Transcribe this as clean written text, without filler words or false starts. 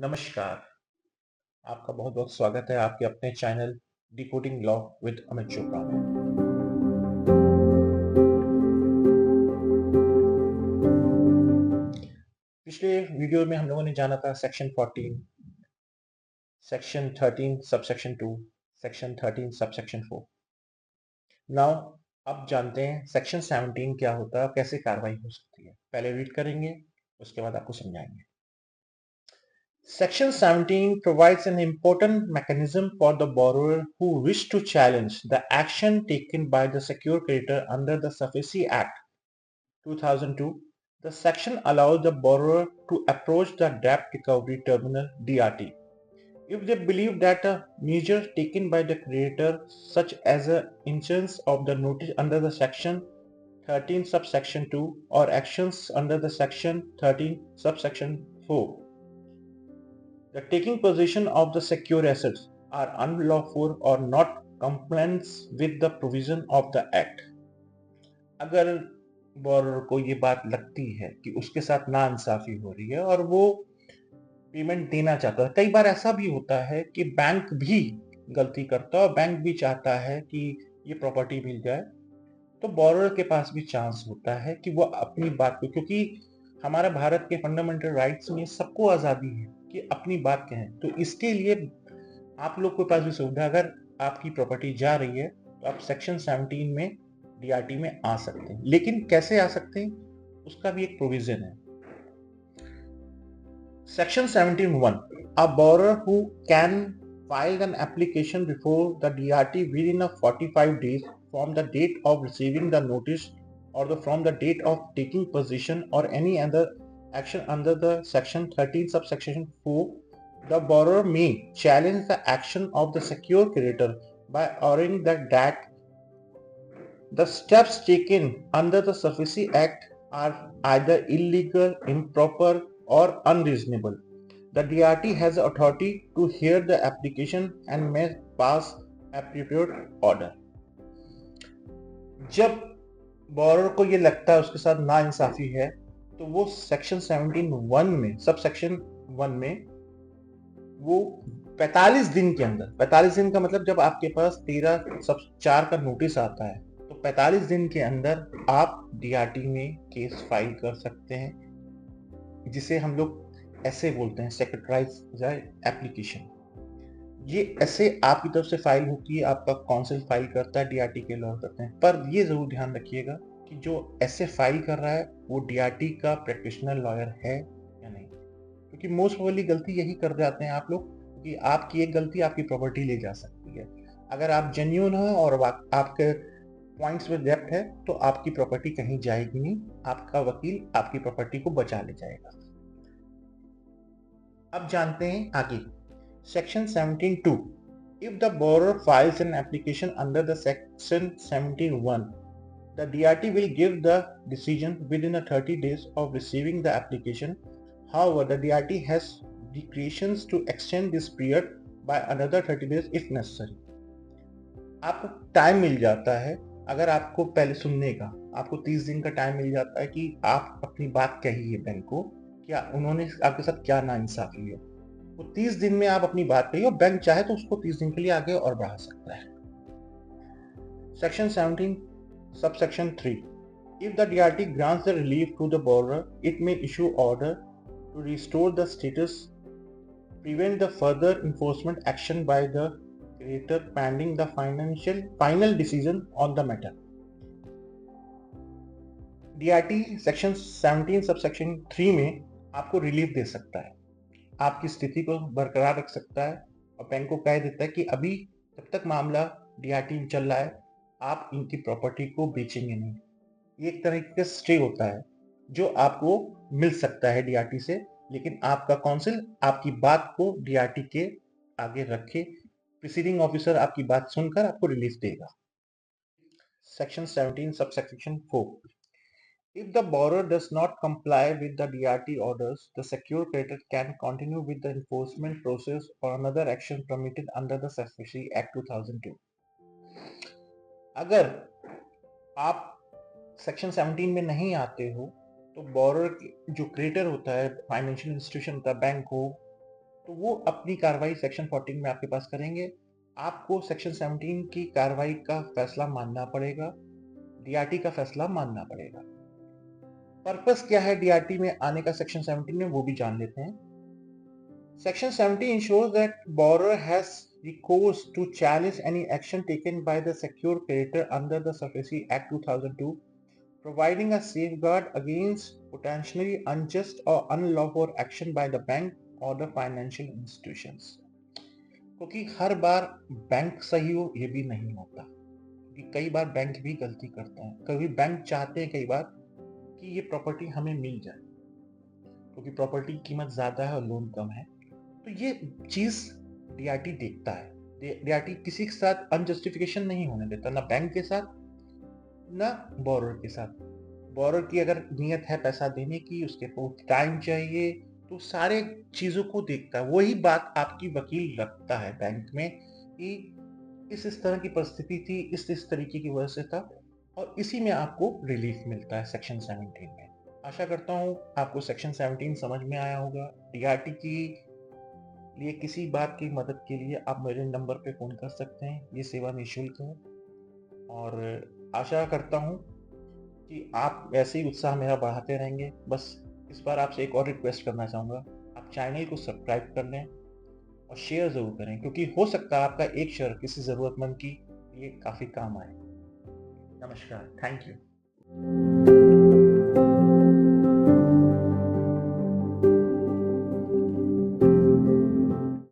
नमस्कार। आपका बहुत बहुत स्वागत है आपके अपने channel decoding law with Amit Chopra में। पिछले वीडियो में हम लोगों ने जाना था section 14, section 13 subsection 2, section 13 subsection 4। Now अब जानते हैं सेक्शन 17 क्या होता है और कैसे कार्रवाई हो सकती है। पहले रीड करेंगे, उसके बाद आपको समझाएंगे। Section 17 provides an important mechanism for the borrower who wish to challenge the action taken by the secure creditor under the SAFESI Act 2002. The section allows the borrower to approach the debt recovery terminal DRT if they believe that a measure taken by the creditor, such as a insurance of the notice under the section 13 subsection 2 or actions under the section 13 subsection 4, the taking possession of the secure assets are unlawful or not compliance with the provision of the act. अगर borer को ये बात लगती है कि उसके साथ नाइंसाफी हो रही है और वो पेमेंट देना चाहता है, कई बार ऐसा भी होता है कि बैंक भी गलती करता है और बैंक भी चाहता है कि ये प्रॉपर्टी मिल जाए, तो बोरर के पास भी चांस होता है कि वो अपनी बात को, क्योंकि हमारा भारत के फंडामेंटल राइट्स में सबको आज़ादी है कि अपनी बात कहें, तो इसके लिए आप लोग के पास भी सुविधा, अगर आपकी प्रॉपर्टी जा रही है तो आप सेक्शन 17 में डीआरटी में आ सकते हैं। लेकिन कैसे आ सकते हैं, उसका भी एक प्रोविजन है। Section 17(1), a borrower who can file an application before the DRT within a 45 days from the date of receiving the notice or from the date of taking possession or any other action under the section 13 subsection 4, the borrower may challenge the action of the secure creditor by arguing that the steps taken under the SAFESI Act are either illegal, improper, or unreasonable. The DRT has the authority to hear the application and may pass appropriate order. जब borer को ये लगता है उसके साथ नाइंसाफी है, तो वो सेक्शन 17(1) में, सब सेक्शन 1 में, वो 45 दिन के अंदर, 45 दिन का मतलब जब आपके पास 13 सब 4 का नोटिस आता है, तो 45 दिन के अंदर आप डीआरटी में केस फाइल कर सकते हैं, जिसे हम लोग ऐसे बोलते हैं, सेक्रेटराइज एप्लीकेशन। ये ऐसे आपकी तरफ से फाइल होती है, आपका काउंसिल फाइल करता है, डीआरटी के लॉयर करते हैं। पर ये जरूर ध्यान रखिएगा कि जो ऐसे फाइल कर रहा है वो डीआरटी का प्रैक्टिशनर लॉयर है या नहीं, क्योंकि मोस्ट प्रोबेबली गलती यही कर जाते हैं आप लोग कि आपकी एक गलती आपकी प्रॉपर्टी ले जा सकती है। अगर आप जेन्युइन हो और आपके पॉइंट्स में डेप्थ है, तो आपकी प्रॉपर्टी कहीं जाएगी नहीं, आपका वकील आपकी प्रॉपर्टी को बचा ले जाएगा। अब जानते हैं आगे section 17(2). If the borrower files an application under the section 17(1), the DRT will give the decision within 30 days of receiving the application. However, the DRT has discretion to extend this period by another 30 days if necessary. आपको time मिल जाता है, अगर आपको पहले सुनने का, आपको 30 दिन का टाइम मिल जाता है कि आप अपनी बात कहिए बैंक को, क्या उन्होंने आपके साथ क्या नाइंसाफी है। वो 30 दिन में आप अपनी बात कहिए और बैंक चाहे तो उसको 30 दिन के लिए आगे और बढ़ा सकता है। Section 17 subsection 3. If the DRT grants the relief to the borrower, it may issue order to restore the status, prevent the further enforcement action by the creditor pending the final decision on the matter. DRT section 17 subsection 3 में आपको relief दे सकता है, आपकी स्थिति को बरकरार रख सकता है और बैंक को कह देता है कि अभी जब तक मामला डीआरटी में चल रहा है, आप इनकी प्रॉपर्टी को बेचेंगे नहीं। ये एक तरह का स्टे होता है जो आपको मिल सकता है डीआरटी से, लेकिन आपका काउंसिल आपकी बात को डीआरटी के आगे रखे, प्रिसीडिंग ऑफिसर आपकी बात सुनकर आपको रिलीफ देगा। Section 17 subsection 4. If the borrower does not comply with the DRT orders, the secure creditor can continue with the enforcement process or another action permitted under the SAFESI Act 2002. अगर आप section 17 में नहीं आते हो, तो borer जो creditor होता है, फाइनेंशियल इंस्टीट्यूशन होता है, बैंक हो तो वो अपनी कार्रवाई सेक्शन 14 में आपके पास करेंगे। आपको सेक्शन 17 की कार्रवाई का फैसला मानना पड़ेगा, डीआरटी का फैसला मानना पड़ेगा। पर्पस क्या है डीआरटी में आने का सेक्शन 17 में, वो भी जान लेते हैं। Section 70 ensures that borrower has recourse to challenge any action taken by the secured creditor under the SAFESI Act 2002, providing a safeguard against potentially unjust or unlawful action by the bank or the financial institutions. क्योंकि हर बार bank सही हो ये भी नहीं होता, क्योंकि कई बार bank भी गलती करते हैं। कभी बैंक चाहते हैं कई बार कि ये प्रॉपर्टी हमें मिल जाए, क्योंकि प्रॉपर्टी की कीमत ज़्यादा है और लोन कम है। तो ये चीज डीआरटी देखता है। डीआरटी किसी के साथ अनजस्टिफिकेशन नहीं होने देता, ना बैंक के साथ ना बोरोर के साथ। बोरोर की अगर नीयत है पैसा देने की, उसके टाइम चाहिए, तो सारे चीजों को देखता है। वही बात आपकी वकील रखता है बैंक में कि इस तरह की परिस्थिति थी, इस तरीके की वजह से था, और इसी में आपको रिलीफ मिलता है सेक्शन 17 में। आशा करता हूँ आपको सेक्शन 17 समझ में आया होगा। डीआरटी की लिए किसी बात की मदद के लिए आप मेरे नंबर पे फ़ोन कर सकते हैं। ये सेवा निःशुल्क है, और आशा करता हूँ कि आप ऐसे ही उत्साह मेरा बढ़ाते रहेंगे। बस इस बार आपसे एक और रिक्वेस्ट करना चाहूँगा, आप चैनल को सब्सक्राइब कर लें और शेयर ज़रूर करें, क्योंकि हो सकता है आपका एक शेयर किसी ज़रूरतमंद की ये काफ़ी काम आए। नमस्कार, थैंक यू।